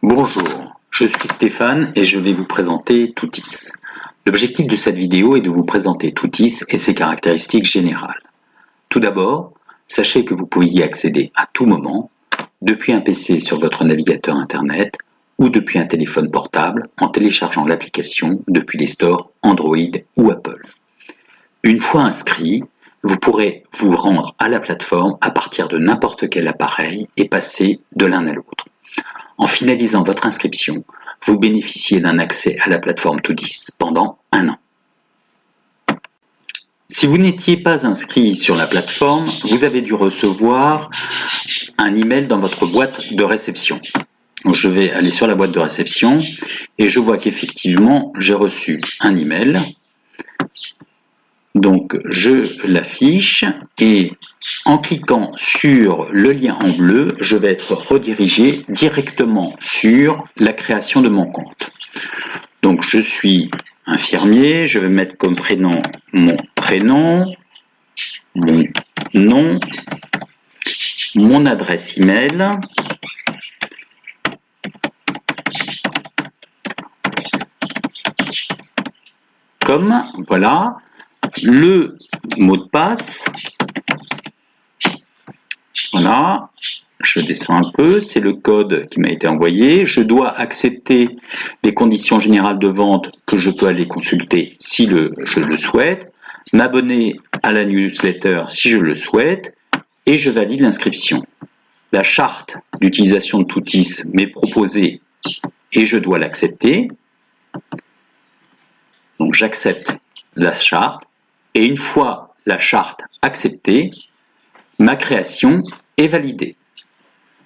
Bonjour, je suis Stéphane et je vais vous présenter Toutis. L'objectif de cette vidéo est de vous présenter Toutis et ses caractéristiques générales. Tout d'abord, sachez que vous pouvez y accéder à tout moment, depuis un PC sur votre navigateur internet ou depuis un téléphone portable en téléchargeant l'application depuis les stores Android ou Apple. Une fois inscrit, vous pourrez vous rendre à la plateforme à partir de n'importe quel appareil et passer de l'un à l'autre. En finalisant votre inscription, vous bénéficiez d'un accès à la plateforme Toutis pendant 1 an. Si vous n'étiez pas inscrit sur la plateforme, vous avez dû recevoir un email dans votre boîte de réception. Donc je vais aller sur la boîte de réception et je vois qu'effectivement j'ai reçu un email. Donc je l'affiche et en cliquant sur le lien en bleu, je vais être redirigé directement sur la création de mon compte. Donc je suis infirmier, je vais mettre comme prénom mon prénom, mon nom, mon adresse email, voilà, le mot de passe, voilà, je descends un peu, c'est le code qui m'a été envoyé, je dois accepter les conditions générales de vente que je peux aller consulter si je le souhaite, m'abonner à la newsletter si je le souhaite, et je valide l'inscription. La charte d'utilisation de Toutis m'est proposée et je dois l'accepter, donc j'accepte la charte. Et une fois la charte acceptée, ma création est validée.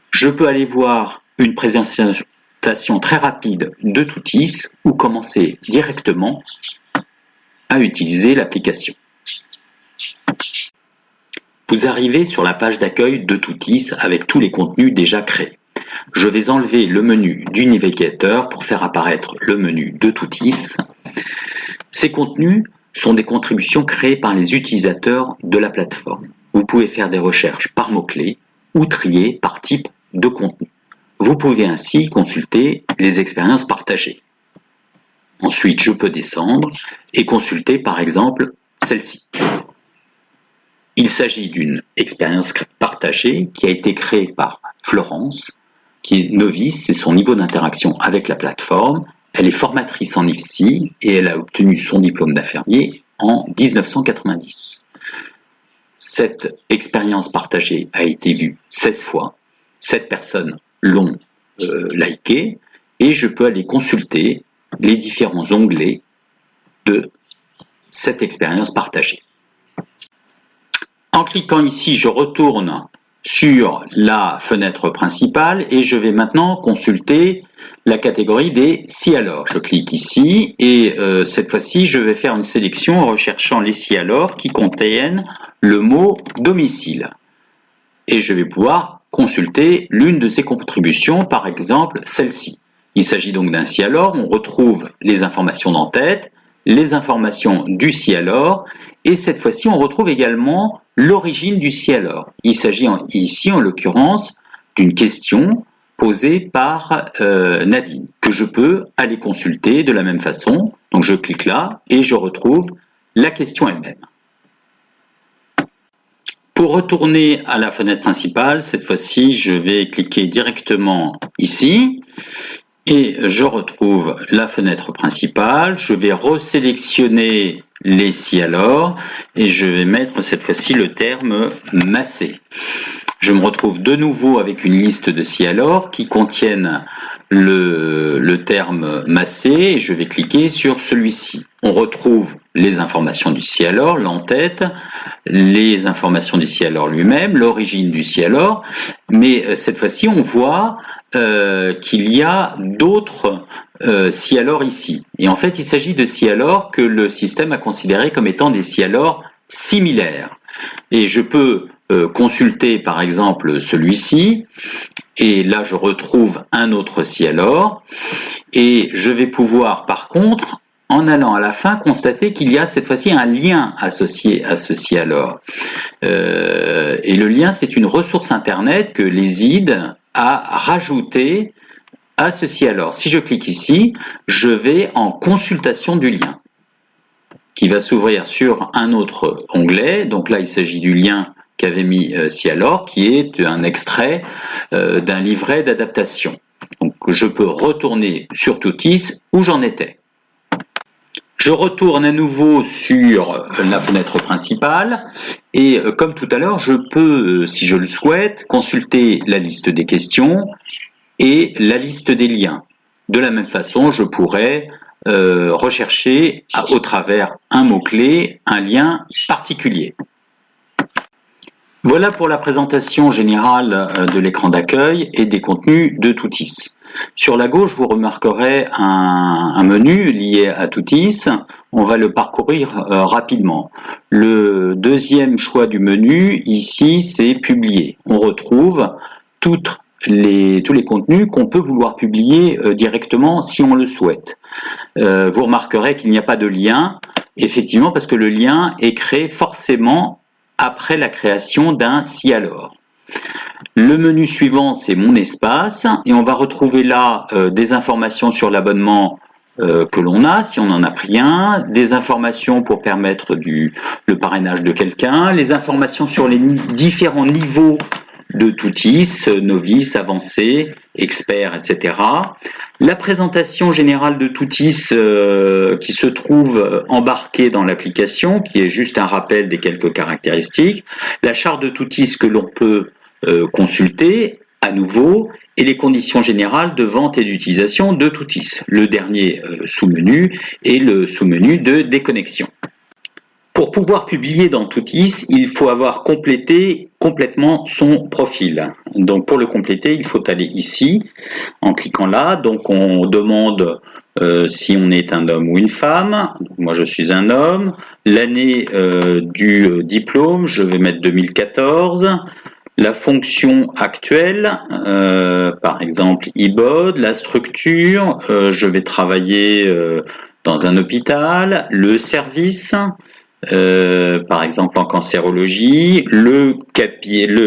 Je peux aller voir une présentation très rapide de Toutis ou commencer directement à utiliser l'application. Vous arrivez sur la page d'accueil de Toutis avec tous les contenus déjà créés. Je vais enlever le menu du navigateur pour faire apparaître le menu de Toutis. Ces contenus sont des contributions créées par les utilisateurs de la plateforme. Vous pouvez faire des recherches par mots-clés ou trier par type de contenu. Vous pouvez ainsi consulter les expériences partagées. Ensuite, je peux descendre et consulter par exemple celle-ci. Il s'agit d'une expérience partagée qui a été créée par Florence, qui est novice, c'est son niveau d'interaction avec la plateforme. Elle est formatrice en IFSI et elle a obtenu son diplôme d'infirmier en 1990. Cette expérience partagée a été vue 16 fois, 7 personnes l'ont liké et je peux aller consulter les différents onglets de cette expérience partagée. En cliquant ici, je retourne sur la fenêtre principale et je vais maintenant consulter la catégorie des si alors. Je clique ici et cette fois-ci je vais faire une sélection en recherchant les si alors qui contiennent le mot domicile et je vais pouvoir consulter l'une de ces contributions, par exemple celle-ci. Il s'agit donc d'un si alors, on retrouve les informations d'en-tête, les informations du si alors et cette fois-ci on retrouve également l'origine du si alors. Il s'agit ici en l'occurrence d'une question posée par Nadine, que je peux aller consulter de la même façon. Donc je clique là et je retrouve la question elle-même. Pour retourner à la fenêtre principale, cette fois-ci je vais cliquer directement ici et je retrouve la fenêtre principale. Je vais resélectionner les si alors et je vais mettre cette fois-ci le terme massé. Je me retrouve de nouveau avec une liste de si alors qui contiennent le terme massé et je vais cliquer sur celui-ci. On retrouve les informations du si alors, l'en-tête, les informations du si alors lui-même, l'origine du si alors, mais cette fois-ci on voit qu'il y a d'autres si alors ici. Et en fait il s'agit de si alors que le système a considéré comme étant des si alors similaires. Et je peux consulter par exemple celui-ci et là je retrouve un autre si alors et je vais pouvoir par contre en allant à la fin constater qu'il y a cette fois-ci un lien associé à ce si alors et le lien c'est une ressource internet que l'ESID a rajouté à ceci alors. Si je clique ici, je vais en consultation du lien qui va s'ouvrir sur un autre onglet. Donc là, il s'agit du lien qu'avait mis Cialor, qui est un extrait d'un livret d'adaptation. Donc je peux retourner sur Toutis où j'en étais. Je retourne à nouveau sur la fenêtre principale et comme tout à l'heure, je peux, si je le souhaite, consulter la liste des questions et la liste des liens. De la même façon, je pourrais rechercher au travers un mot-clé un lien particulier. Voilà pour la présentation générale de l'écran d'accueil et des contenus de Toutis. Sur la gauche, vous remarquerez un menu lié à Toutis. On va le parcourir rapidement. Le deuxième choix du menu, ici, c'est Publier. On retrouve tous les contenus qu'on peut vouloir publier directement si on le souhaite. Vous remarquerez qu'il n'y a pas de lien, effectivement, parce que le lien est créé forcément après la création d'un Cialor. Le menu suivant, c'est Mon espace, et on va retrouver là des informations sur l'abonnement que l'on a, si on en a pris un, des informations pour permettre le parrainage de quelqu'un, les informations sur les différents niveaux de Toutis, novice, avancé, expert, etc. La présentation générale de Toutis qui se trouve embarquée dans l'application, qui est juste un rappel des quelques caractéristiques, la charte de Toutis que l'on peut consulter à nouveau, et les conditions générales de vente et d'utilisation de Toutis. Le dernier sous-menu est le sous-menu de déconnexion. Pour pouvoir publier dans Toutis, il faut avoir complété complètement son profil. Donc pour le compléter, il faut aller ici, en cliquant là. Donc on demande si on est un homme ou une femme. Donc, moi je suis un homme. L'année du diplôme, je vais mettre 2014. La fonction actuelle, par exemple IBOD, la structure, je vais travailler dans un hôpital, le service, par exemple en cancérologie, le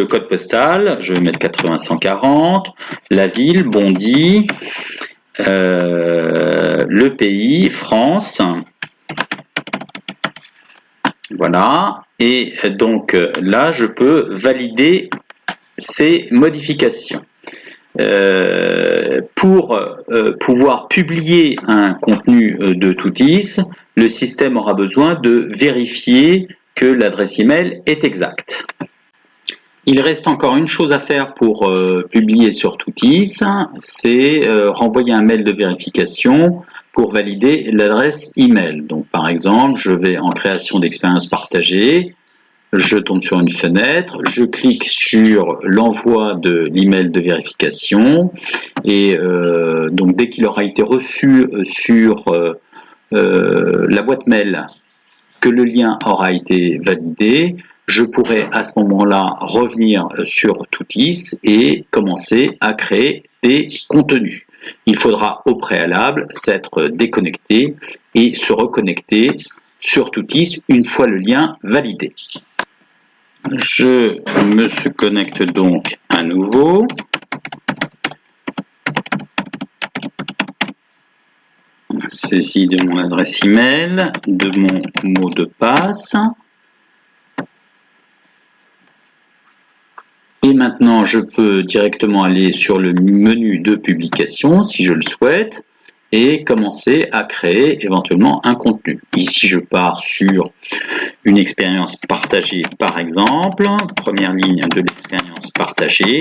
code postal, je vais mettre 80-140, la ville, Bondy, le pays, France, voilà, et donc là je peux valider ces modifications. Pour pouvoir publier un contenu de Toutis, le système aura besoin de vérifier que l'adresse email est exacte. Il reste encore une chose à faire pour publier sur Toutis, c'est renvoyer un mail de vérification pour valider l'adresse email. Donc par exemple, je vais en création d'expérience partagée, je tombe sur une fenêtre, je clique sur l'envoi de l'email de vérification et donc dès qu'il aura été reçu sur la boîte mail que le lien aura été validé, je pourrai à ce moment-là revenir sur Toutis et commencer à créer des contenus. Il faudra au préalable s'être déconnecté et se reconnecter sur Toutis une fois le lien validé. Je me connecte donc à nouveau. Saisie de mon adresse email, de mon mot de passe. Et maintenant, je peux directement aller sur le menu de publication, si je le souhaite, et commencer à créer éventuellement un contenu. Ici, je pars sur une expérience partagée, par exemple. Première ligne de l'expérience partagée.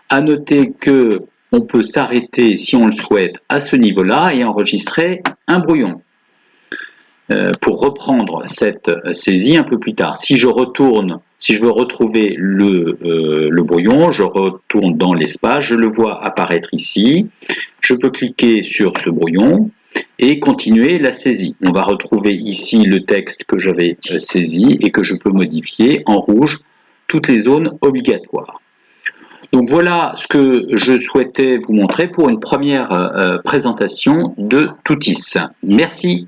À noter que on peut s'arrêter, si on le souhaite, à ce niveau-là et enregistrer un brouillon pour reprendre cette saisie un peu plus tard. Si je veux retrouver le brouillon, je retourne dans l'espace, je le vois apparaître ici. Je peux cliquer sur ce brouillon et continuer la saisie. On va retrouver ici le texte que j'avais saisi et que je peux modifier en rouge toutes les zones obligatoires. Donc voilà ce que je souhaitais vous montrer pour une première présentation de Toutis. Merci.